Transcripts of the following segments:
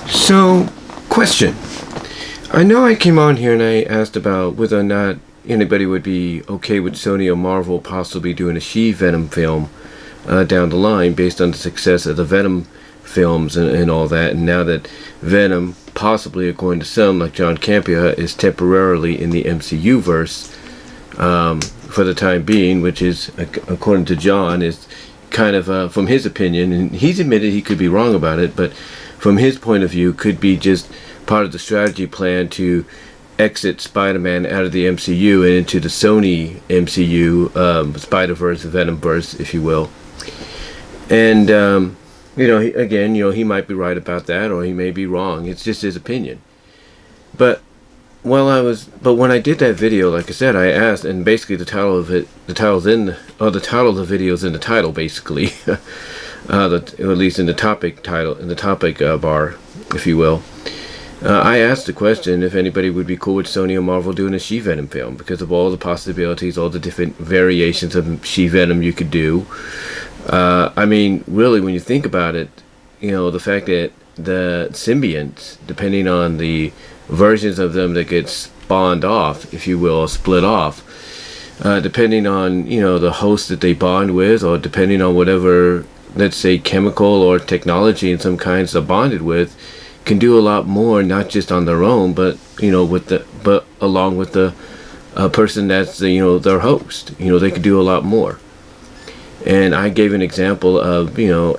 So, question. I know I came on here and I asked about whether or not anybody would be okay with Sony or Marvel possibly doing a She-Venom film down the line based on the success of the Venom films and all that. And now that Venom, possibly according to some, like John Campea, is temporarily in the MCU verse for the time being, which is, according to John, is kind of, from his opinion, and he's admitted he could be wrong about it, but from his point of view, could be just part of the strategy plan to exit Spider-Man out of the MCU and into the Sony MCU, Spider-Verse, Venom-verse, if you will. And, he might be right about that, or he may be wrong. It's just his opinion. But when I did that video, like I said, I asked, and basically the title of the video is in the title, basically. Or at least in the topic bar, if you will. I asked the question if anybody would be cool with Sony or Marvel doing a She-Venom film because of all the possibilities, all the different variations of She-Venom you could do. I mean, really, when you think about it, the fact that the symbionts, depending on the versions of them that get spawned off, if you will, or split off, depending on, the host that they bond with, or depending on whatever, let's say, chemical or technology in some kinds are bonded with, can do a lot more, not just on their own, but along with the person that's their host. They could do a lot more. And I gave an example of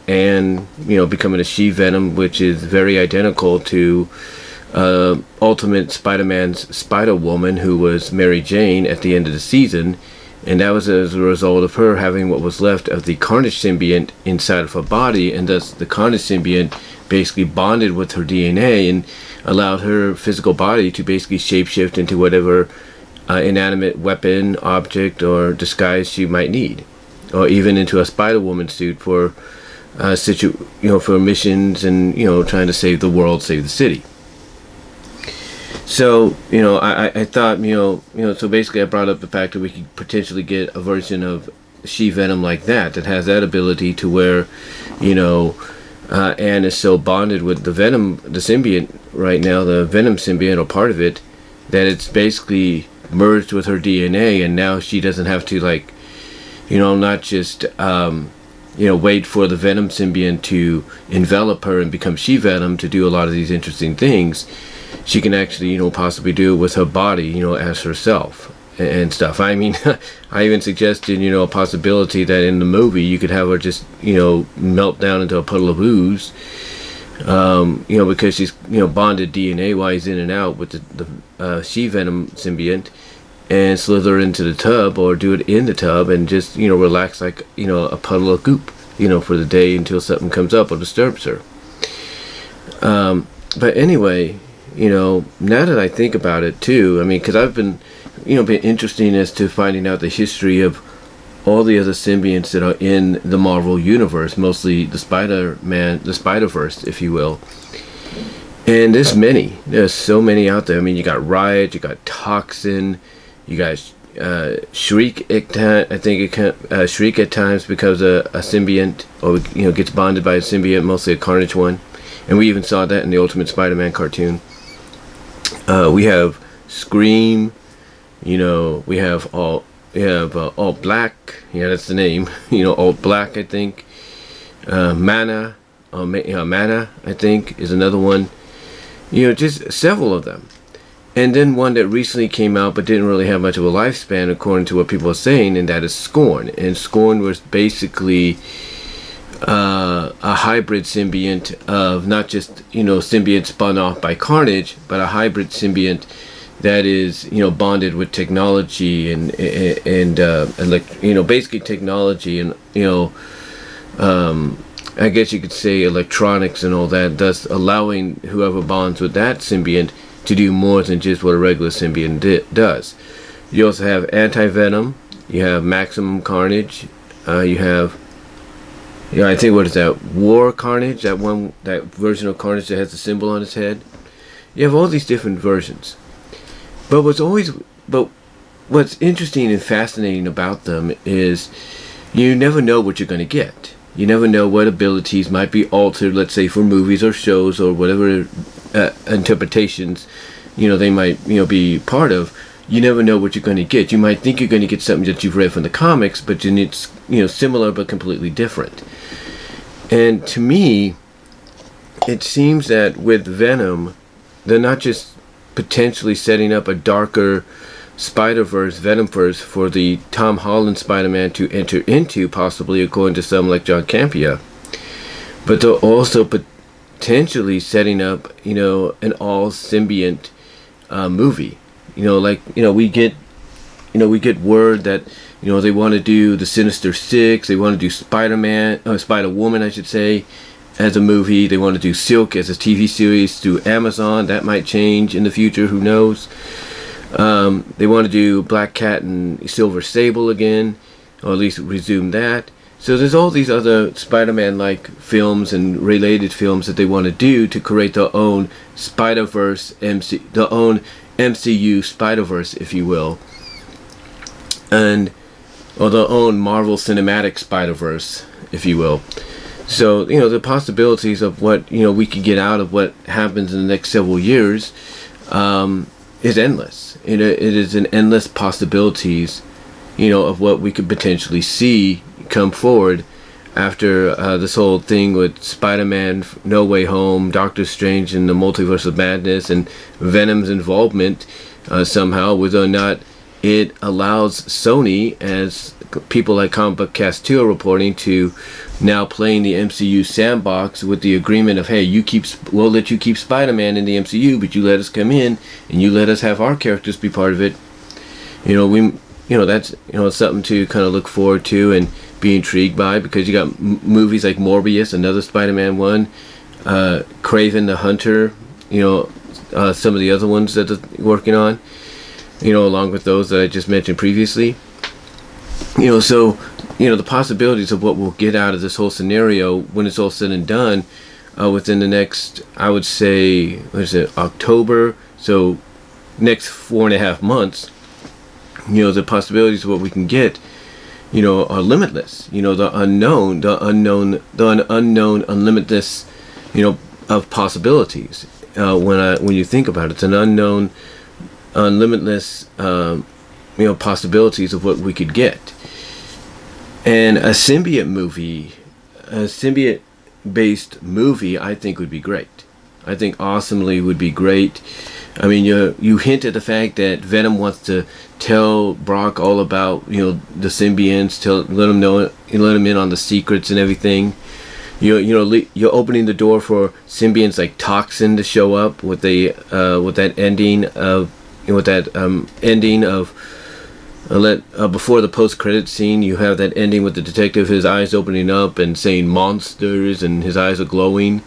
Anne becoming a She-Venom, which is very identical to Ultimate Spider-Man's Spider-Woman, who was Mary Jane at the end of the season. And that was as a result of her having what was left of the Carnage symbiont inside of her body, and thus the Carnage symbiont basically bonded with her DNA and allowed her physical body to basically shapeshift into whatever inanimate weapon, object, or disguise she might need, or even into a Spider-Woman suit for for missions and trying to save the world, save the city. So, I thought, so basically I brought up the fact that we could potentially get a version of She-Venom like that has that ability to where, Anne is so bonded with the symbiont right now, the Venom symbiont, or part of it, that it's basically merged with her DNA, and now she doesn't have to, not just, wait for the Venom symbiont to envelop her and become She-Venom to do a lot of these interesting things. She can actually, possibly do it with her body, as herself and stuff. I mean, I even suggested, a possibility that in the movie you could have her just, melt down into a puddle of ooze, because she's, bonded DNA-wise in and out with the She-Venom symbiont, and slither into the tub or do it in the tub and just, relax like, a puddle of goop, for the day until something comes up or disturbs her. But anyway, now that I think about it too, I mean, because I've been, been interesting as to finding out the history of all the other symbionts that are in the Marvel universe, mostly the Spider-Man, the Spider-Verse, if you will. And there's so many out there. I mean, you got Riot, you got Toxin, you got Shriek. I think it can Shriek at times becomes a symbiont, or gets bonded by a symbiont, mostly a Carnage one. And we even saw that in the Ultimate Spider-Man cartoon. We have Scream, we have Alt Black, that's the name, Alt Black, I think. Mana, Mana, I think, is another one. Just several of them. And then one that recently came out but didn't really have much of a lifespan, according to what people are saying, and that is Scorn. And Scorn was basically a hybrid symbiont of not just symbiont spun off by Carnage, but a hybrid symbiont that is bonded with technology and basically technology and I guess you could say electronics and all that, thus allowing whoever bonds with that symbiont to do more than just what a regular symbiont does. You also have anti-venom, you have maximum carnage, you have I think, what is that, War Carnage, that version of Carnage that has the symbol on its head. You have all these different versions. But what's interesting and fascinating about them is you never know what you're going to get. You never know what abilities might be altered, let's say for movies or shows or whatever interpretations, they might, be part of. You never know what you're going to get. You might think you're going to get something that you've read from the comics, but then it's, similar but completely different. And to me, it seems that with Venom, they're not just potentially setting up a darker Spider-Verse, Venomverse for the Tom Holland Spider-Man to enter into, possibly, according to some like John Campea, but they're also potentially setting up, an all symbiont movie. We get word that, they want to do the Sinister Six, they want to do Spider-Man, Spider-Woman, I should say, as a movie. They want to do Silk as a TV series through Amazon. That might change in the future, who knows. They want to do Black Cat and Silver Sable again, or at least resume that. So there's all these other Spider-Man-like films and related films that they want to do to create their own Spider-Verse, their own MCU Spider-Verse, if you will, or their own Marvel Cinematic Spider-Verse, if you will. So, the possibilities of what, we could get out of what happens in the next several years is endless. It is an endless possibilities, of what we could potentially see come forward after this whole thing with Spider-Man No Way Home, Doctor Strange and the Multiverse of Madness, and Venom's involvement somehow, whether or not it allows Sony, as people like Comic Book Cast 2 are reporting, to now play in the MCU sandbox with the agreement of, hey, we'll let you keep Spider-Man in the MCU, but you let us come in and you let us have our characters be part of it. That's something to kind of look forward to and be intrigued by, because you got movies like Morbius, another Spider-Man one, Kraven the Hunter, some of the other ones that they're working on, along with those that I just mentioned previously. The possibilities of what we'll get out of this whole scenario when it's all said and done within the next, I would say, October, so next 4.5 months, the possibilities of what we can get, are limitless. The unknown, unlimitless, of possibilities. When you think about it, it's an unknown, unlimitless, possibilities of what we could get. And a symbiote-based movie, I think would be great. I think awesomely would be great. I mean, you hint at the fact that Venom wants to tell Brock all about, the symbionts, let him in on the secrets and everything. You're opening the door for symbionts like Toxin to show up with that ending of, before the post-credit scene. You have that ending with the detective, his eyes opening up and saying monsters, and his eyes are glowing.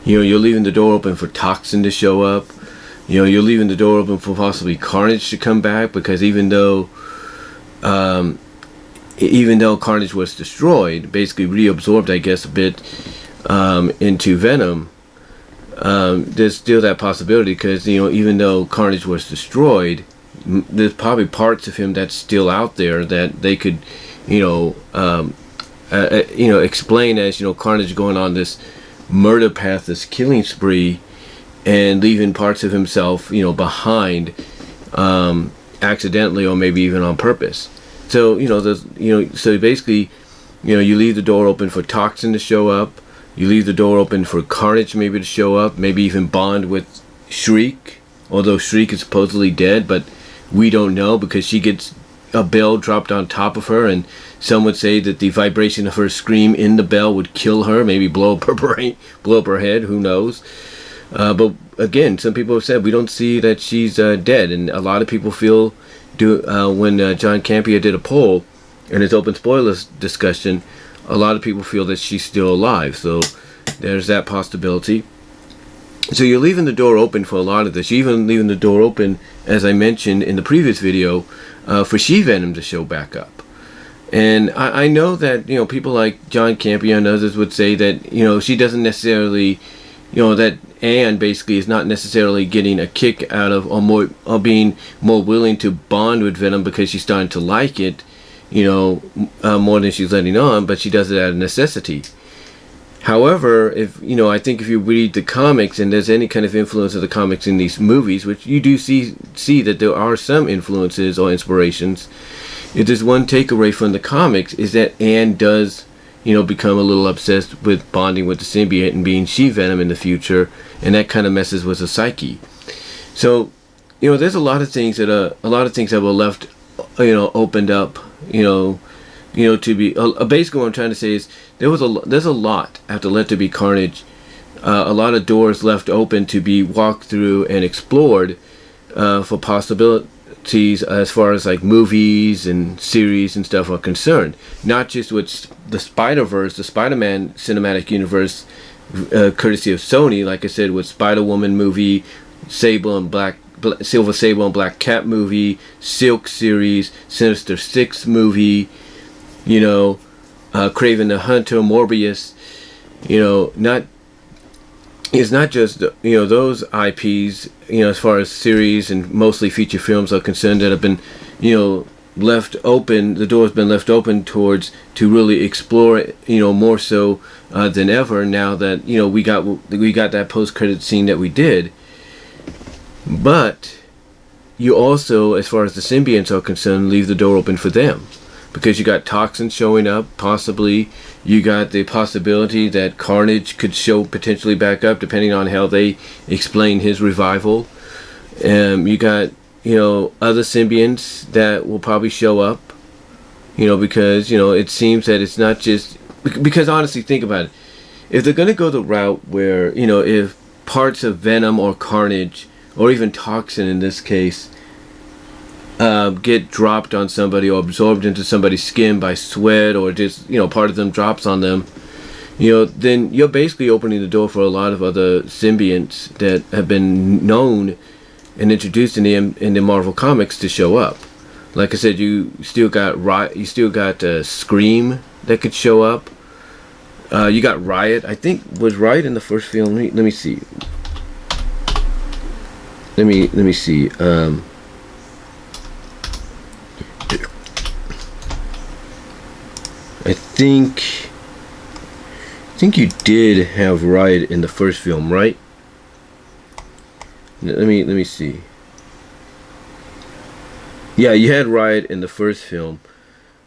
You're leaving the door open for Toxin to show up. You're leaving the door open for possibly Carnage to come back, because even though Carnage was destroyed, basically reabsorbed, I guess, a bit into Venom, there's still that possibility, because even though Carnage was destroyed, there's probably parts of him that's still out there that they could explain as Carnage going on this murder path, this killing spree, and leaving parts of himself behind, accidentally or maybe even on purpose. So so basically you leave the door open for Toxin to show up. You leave the door open for Carnage maybe to show up, maybe even bond with Shriek, although Shriek is supposedly dead, but we don't know, because she gets a bell dropped on top of her, and some would say that the vibration of her scream in the bell would kill her, maybe blow up her brain, blow up her head, who knows. But again, some people have said we don't see that she's dead, and a lot of people feel, when John Campea did a poll in his open spoilers discussion, a lot of people feel that she's still alive. So there's that possibility. So you're leaving the door open for a lot of this. You're even leaving the door open, as I mentioned in the previous video, for She-Venom to show back up. And I know that people like John Campea and others would say that she doesn't necessarily, that Anne basically is not necessarily getting a kick out of, or being more willing to bond with Venom because she's starting to like it, more than she's letting on, but she does it out of necessity. However, I think if you read the comics and there's any kind of influence of the comics in these movies, which you do see that there are some influences or inspirations, if there's one takeaway from the comics is that Anne does, become a little obsessed with bonding with the symbiote and being She-Venom in the future, and that kind of messes with her psyche. So, there's a lot of things that were left, opened up, to be basically what I'm trying to say is there's a lot after Let There Be Carnage, a lot of doors left open to be walked through and explored for possibilities as far as like movies and series and stuff are concerned. Not just with the Spider-Verse, the Spider-Man cinematic universe, courtesy of Sony, like I said, with Spider-Woman movie, Silver Sable and Black Cat movie, Silk series, Sinister Six movie, Kraven the Hunter, Morbius, it's not just those IPs, as far as series and mostly feature films are concerned, that have been left open. The door's been left open towards to really explore more so than ever now that we got that post-credit scene that we did. But you also, as far as the symbionts are concerned, leave the door open for them. Because you got Toxin showing up, possibly. You got the possibility that Carnage could show potentially back up, depending on how they explain his revival. You got, other symbionts that will probably show up. Because, it seems that it's not just... Because honestly, think about it. If they're going to go the route where, if parts of Venom or Carnage, or even Toxin in this case, get dropped on somebody or absorbed into somebody's skin by sweat, or just part of them drops on them, then you're basically opening the door for a lot of other symbionts that have been known and introduced in the Marvel comics to show up. Like I said, you still got Scream that could show up. You got Riot. I think was Riot in the first film. Let me see. Let me see. I think you did have Riot in the first film, right? Let me see. Yeah, you had Riot in the first film,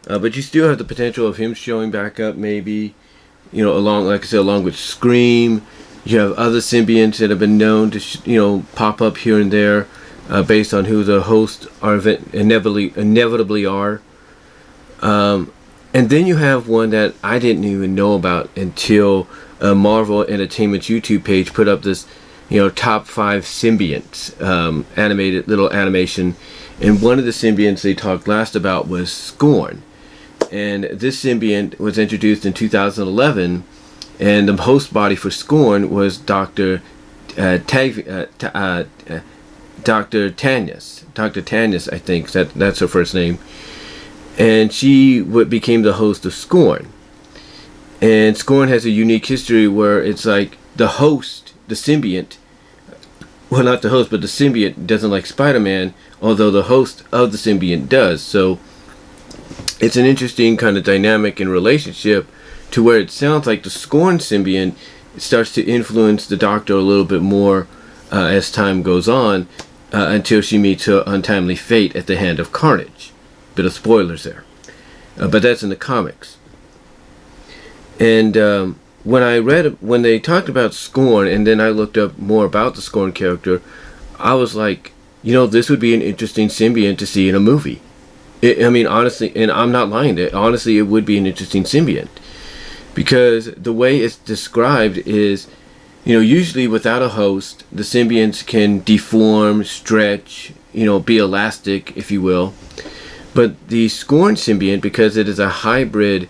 but you still have the potential of him showing back up, maybe. Along, like I said, along with Scream. You have other symbionts that have been known to pop up here and there, based on who the hosts are inevitably are. And then you have one that I didn't even know about until Marvel Entertainment's YouTube page put up this, top 5 symbionts, animated little animation. And one of the symbionts they talked last about was Scorn. And this symbiont was introduced in 2011, and the host body for Scorn was Dr. Tanyas. Dr. Tanyas, I think that's her first name. And she became the host of Scorn. And Scorn has a unique history where it's like the host, the symbiote, well, not the host, but the symbiote doesn't like Spider-Man, although the host of the symbiote does. So it's an interesting kind of dynamic and relationship to where it sounds like the Scorn symbiote starts to influence the Doctor a little bit more as time goes on, until she meets her untimely fate at the hand of Carnage. Bit of spoilers there, but that's in the comics. And when they talked about Scorn, and then I looked up more about the Scorn character, I was like, this would be an interesting symbiont to see in a movie. I mean, honestly, and I'm not lying, honestly, it would be an interesting symbiont, because the way it's described is, usually without a host, the symbionts can deform, stretch, be elastic, if you will. But the Scorn symbiont, because it is a hybrid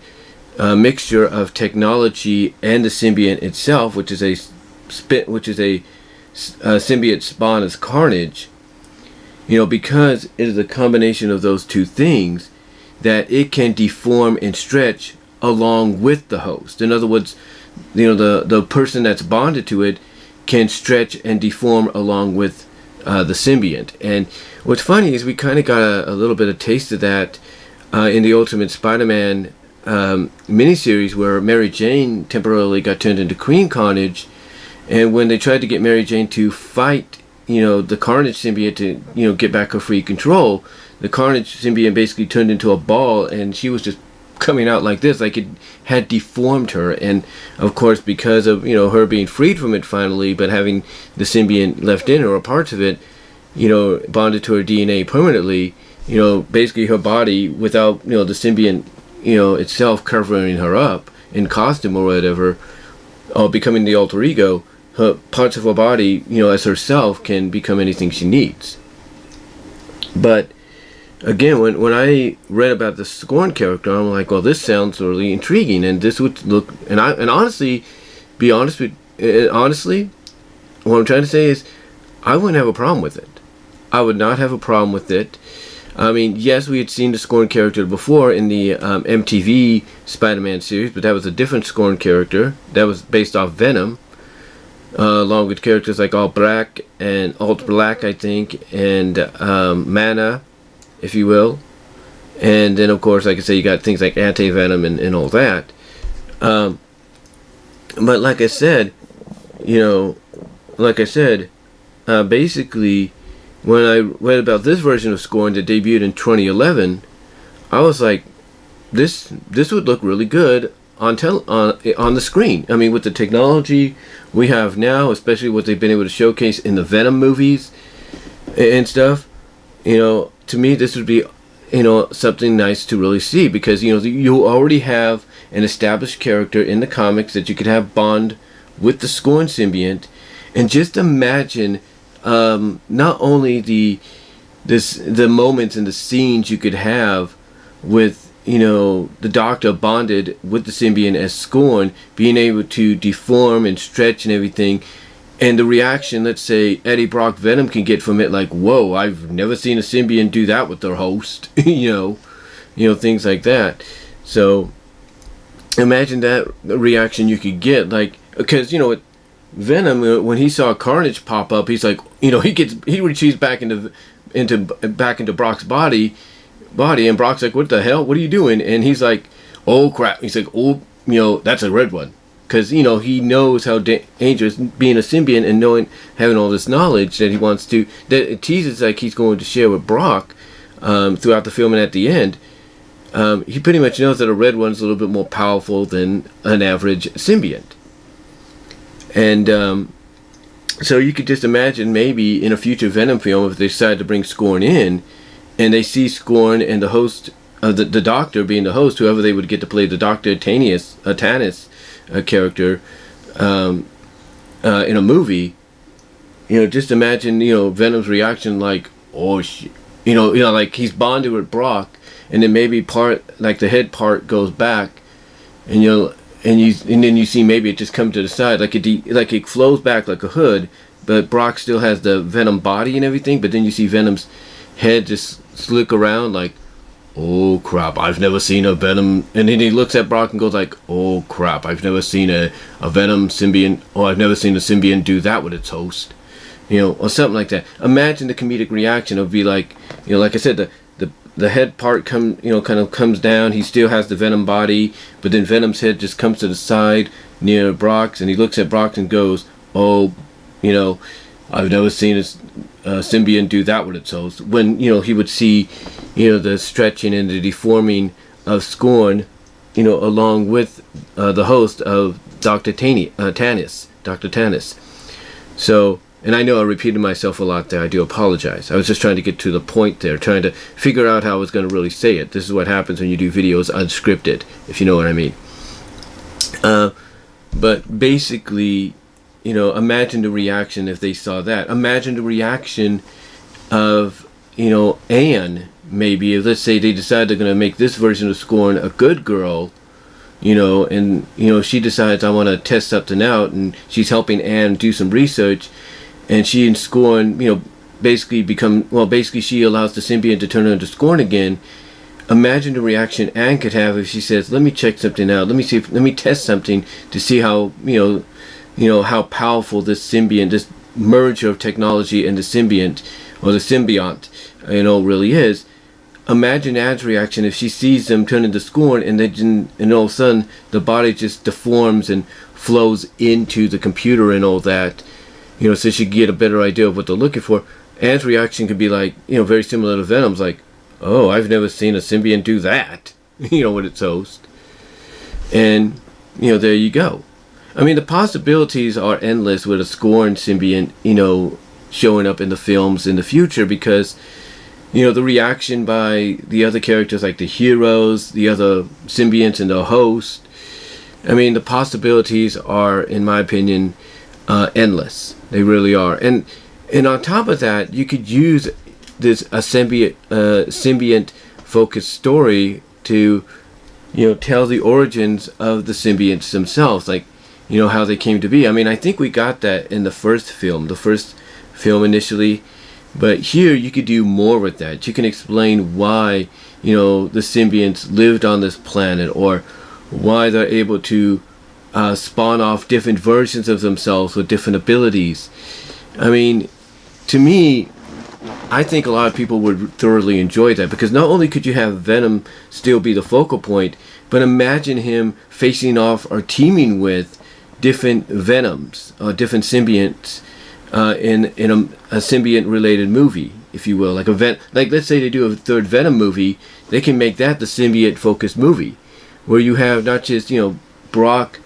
mixture of technology and the symbiont itself, which is a symbiote spawn as Carnage, because it is a combination of those two things, that it can deform and stretch along with the host. In other words, the person that's bonded to it can stretch and deform along with the symbiont. And what's funny is we kind of got a little bit of taste of that in the Ultimate Spijder-Man miniseries, where Mary Jane temporarily got turned into Queen Carnage, and when they tried to get Mary Jane to fight, the Carnage symbiote to, get back her free control, the Carnage symbiote basically turned into a ball, and she was just coming out like this, like it had deformed her. And of course, because of her being freed from it finally, but having the symbiont left in her, or parts of it, bonded to her DNA permanently, basically her body, without the symbiont itself covering her up in costume or whatever, or becoming the alter ego, her parts of her body, as herself, can become anything she needs. But again, when I read about the Scorn character, I'm like, well, this sounds really intriguing, and this would look, and honestly, honestly, what I'm trying to say is, I wouldn't have a problem with it. I would not have a problem with it. I mean, yes, we had seen the Scorn character before in the MTV Spider-Man series, but that was a different Scorn character. That was based off Venom, along with characters like Alt Black, I think, and Mana, if you will. And then, of course, like I say, you got things like Anti-Venom and all that. But like I said, basically, when I read about this version of Scorn that debuted in 2011, I was like, this would look really good on the screen. I mean, with the technology we have now, especially what they've been able to showcase in the Venom movies and stuff, to me this would be something nice to really see, because you already have an established character in the comics that you could have bond with the Scorn symbiont. And just imagine not only the moments and the scenes you could have with the Doctor bonded with the symbiont as Scorn, being able to deform and stretch and everything, and the reaction, let's say, Eddie Brock Venom can get from it, like, whoa, I've never seen a symbiont do that with their host. Things like that. So imagine that reaction you could get, like, because Venom, when he saw Carnage pop up, he's like, he retreats back into Brock's body, and Brock's like, what the hell? What are you doing? And he's like, oh crap. He's like, oh, that's a red one. Because, he knows how dangerous being a symbiont, and having all this knowledge that he wants to, that it teases like he's going to share with Brock throughout the film and at the end. He pretty much knows that a red one's a little bit more powerful than an average symbiont. And so you could just imagine, maybe in a future Venom film, if they decide to bring Scorn in, and they see Scorn and the host, the Doctor being the host, whoever they would get to play the Doctor Tanis character in a movie, just imagine, Venom's reaction, like, oh shit, like he's bonded with Brock, and then maybe the head part goes back, and then you see maybe it just comes to the side, like it flows back like a hood, but Brock still has the Venom body and everything, but then you see Venom's head just slick around, like, oh crap, I've never seen a Venom. And then he looks at Brock and goes like, oh crap, I've never seen a Venom symbiont, or I've never seen a symbiont do that with its host, or something like that. Imagine the comedic reaction. It would be like, like I said, the head part kind of comes down, he still has the Venom body, but then Venom's head just comes to the side near Brock's, and he looks at Brock and goes, oh, I've never seen a symbiont do that with its host. When, he would see, the stretching and the deforming of Scorn, along with the host of Dr. Tanis. So, and I know I repeated myself a lot there. I do apologize. I was just trying to get to the point there, trying to figure out how I was going to really say it. This is what happens when you do videos unscripted, if you know what I mean. But basically, imagine the reaction if they saw that. Imagine the reaction of, Anne, maybe, if, let's say, they decide they're going to make this version of Scorn a good girl, and, she decides, I want to test something out, and she's helping Anne do some research, and she and Scorn, basically she allows the symbiont to turn her into Scorn again. Imagine the reaction Anne could have if she says, let me check something out, let me test something to see how, how powerful this symbiont, this merger of technology and the symbiont, or the symbiont, really is. imagine Anne's reaction if she sees them turn into Scorn, and then and all of a sudden the body just deforms and flows into the computer and all that, so she can get a better idea of what they're looking for. Anne's reaction could be like, very similar to Venom's, like, oh, I've never seen a symbiont do that, with its host. And, there you go. I mean, the possibilities are endless with a Scorn symbiont, showing up in the films in the future, because, the reaction by the other characters, like the heroes, the other symbionts, and the host. I mean, the possibilities are, in my opinion, endless. They really are. And on top of that, you could use a symbiont focused story to, tell the origins of the symbionts themselves, like, how they came to be. I mean, I think we got that in the first film initially, but here you could do more with that. You can explain why, the symbionts lived on this planet, or why they're able to spawn off different versions of themselves with different abilities. I mean, to me, I think a lot of people would thoroughly enjoy that, because not only could you have Venom still be the focal point, but imagine him facing off or teaming with different Venoms, different symbionts, in a symbiont related movie, if you will. Like let's say they do a third Venom movie, they can make that the symbiote focused movie, where you have not just Brock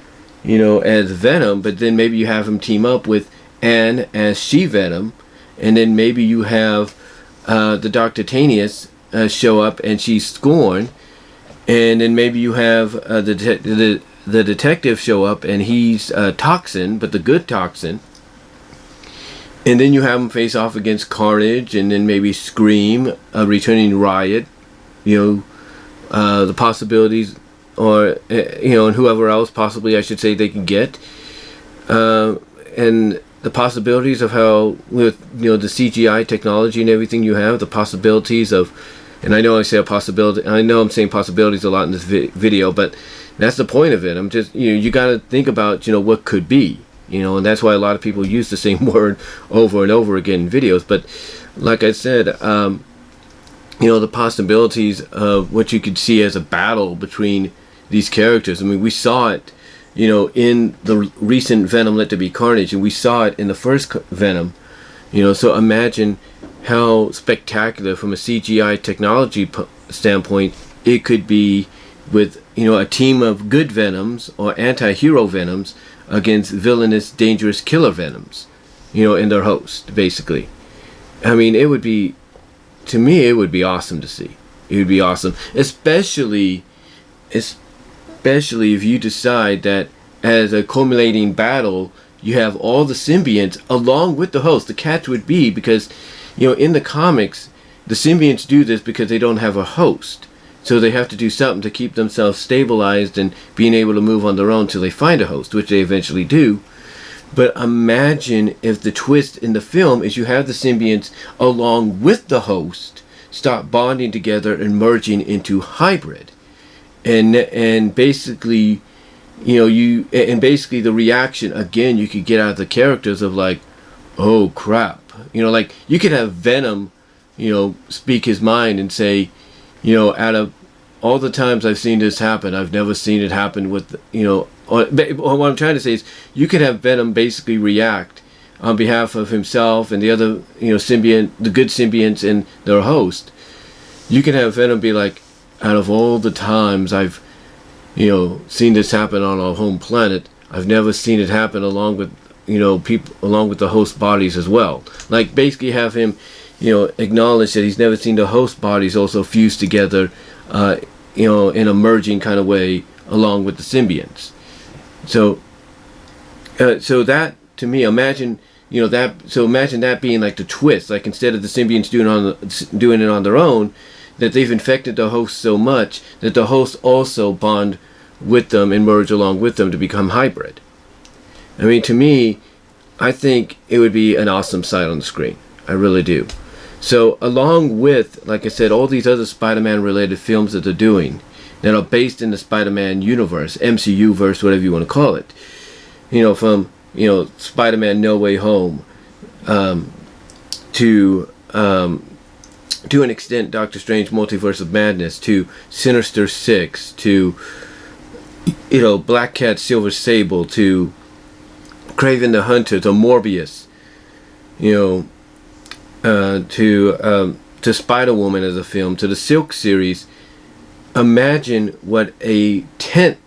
as Venom, but then maybe you have him team up with Anne as She-Venom, and then maybe you have the Dr. Tanius show up and she's Scorn, and then maybe you have the detective show up and he's Toxin, but the good Toxin. And then you have him face off against Carnage, and then maybe Scream, returning Riot, the possibilities, or and whoever else possibly I should say they can get, and the possibilities of how, with the CGI technology and everything you have, the possibilities of, and I know I say a possibility, I know I'm saying possibilities a lot in this video, but that's the point of it. I'm just, you got to think about what could be. And that's why a lot of people use the same word over and over again in videos. But like I said, the possibilities of what you could see as a battle between these characters. I mean, we saw it, in the recent Venom Let There Be Carnage, and we saw it in the first Venom. So imagine how spectacular from a CGI technology standpoint it could be with, a team of good Venoms or anti-hero Venoms against villainous, dangerous killer Venoms, in their host, basically. I mean, it would be awesome to see. It would be awesome, especially if you decide that as a culminating battle, you have all the symbionts along with the host. The catch would be, because, in the comics, the symbionts do this because they don't have a host. So they have to do something to keep themselves stabilized and being able to move on their own till they find a host, which they eventually do. But imagine if the twist in the film is you have the symbionts along with the host start bonding together and merging into hybrid. And basically, basically the reaction, again, you could get out of the characters of like, oh crap. Like you could have Venom, speak his mind and say, out of all the times I've seen this happen, I've never seen it happen with, what I'm trying to say is you could have Venom basically react on behalf of himself and the other, symbiont, the good symbionts and their host. You can have Venom be like, out of all the times I've, seen this happen on our home planet, I've never seen it happen along with, people, along with the host bodies as well. Like basically have him, acknowledge that he's never seen the host bodies also fused together, in a merging kind of way along with the symbionts. So that, to me, imagine that being like the twist. Like instead of the symbionts doing it on their own, that they've infected the host so much that the hosts also bond with them and merge along with them to become hybrid. I mean, to me, I think it would be an awesome sight on the screen. I really do. So along with, like I said, all these other Spider-Man related films that they're doing that are based in the Spider-Man universe, MCU verse, whatever you want to call it, from Spider-Man No Way Home, to to an extent, Doctor Strange Multiverse of Madness, to Sinister Six, to, you know, Black Cat, Silver Sable, to Kraven the Hunter, to Morbius, you know, to Spider-Woman as a film, to the Silk series. Imagine what a 10th,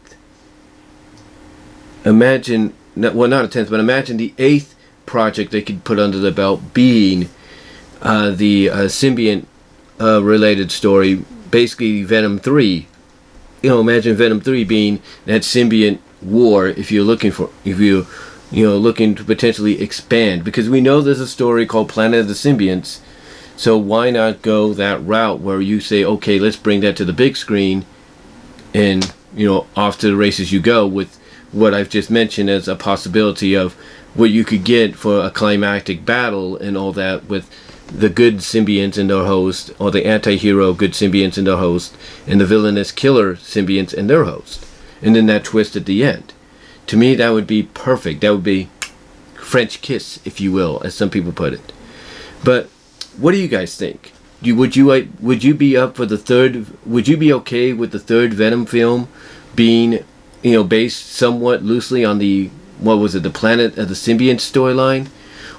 imagine, well, not a 10th, but imagine the 8th project they could put under the belt being the symbiont related story, basically Venom 3. You know, imagine Venom 3 being that symbiont war, if you're looking for, if you know, looking to potentially expand, because we know there's a story called Planet of the Symbiotes. So why not go that route where you say, okay, let's bring that to the big screen, and, you know, off to the races you go with what I've just mentioned as a possibility of what you could get for a climactic battle and all that, with the good symbionts and their host, or the anti-hero good symbionts and their host, and the villainous killer symbionts and their host, and then that twist at the end. To me, that would be perfect. That would be French kiss, if you will, as some people put it. But what do you guys think? Would you be up for the third? Would you be okay with the third Venom film being, you know, based somewhat loosely on the, what was it, the Planet of the Symbiote storyline?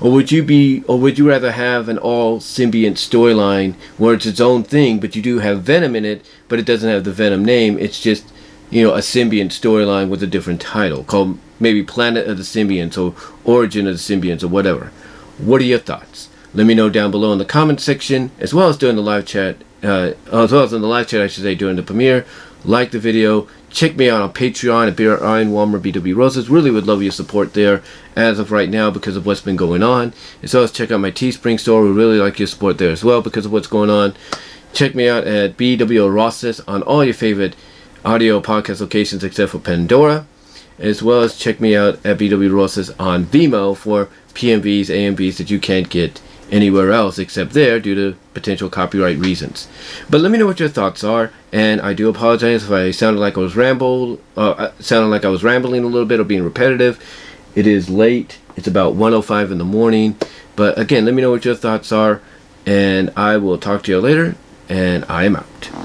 Or would you rather have an all symbiont storyline where it's its own thing, but you do have Venom in it, but it doesn't have the Venom name? It's just, you know, a symbiont storyline with a different title, called maybe Planet of the Symbiotes or Origin of the Symbiotes or whatever. What are your thoughts? Let me know down below in the comment section, as well as during the live chat, as well as in the live chat, I should say, during the premiere. Like the video. Check me out on Patreon at Beer Iron Walmer BW Roses. Really would love your support there as of right now because of what's been going on. As well as check out my Teespring store. We really like your support there as well because of what's going on. Check me out at BW Roses on all your favorite audio podcast locations except for Pandora. As well as check me out at BW Roses on Vimeo for PMVs, AMVs that you can't get anywhere else except there due to potential copyright reasons. But let me know what your thoughts are, and I do apologize if I sounded like I was rambling a little bit or being repetitive. It is late. It's about 1:05 in the morning. But again, let me know what your thoughts are, and I will talk to you later, and I am out.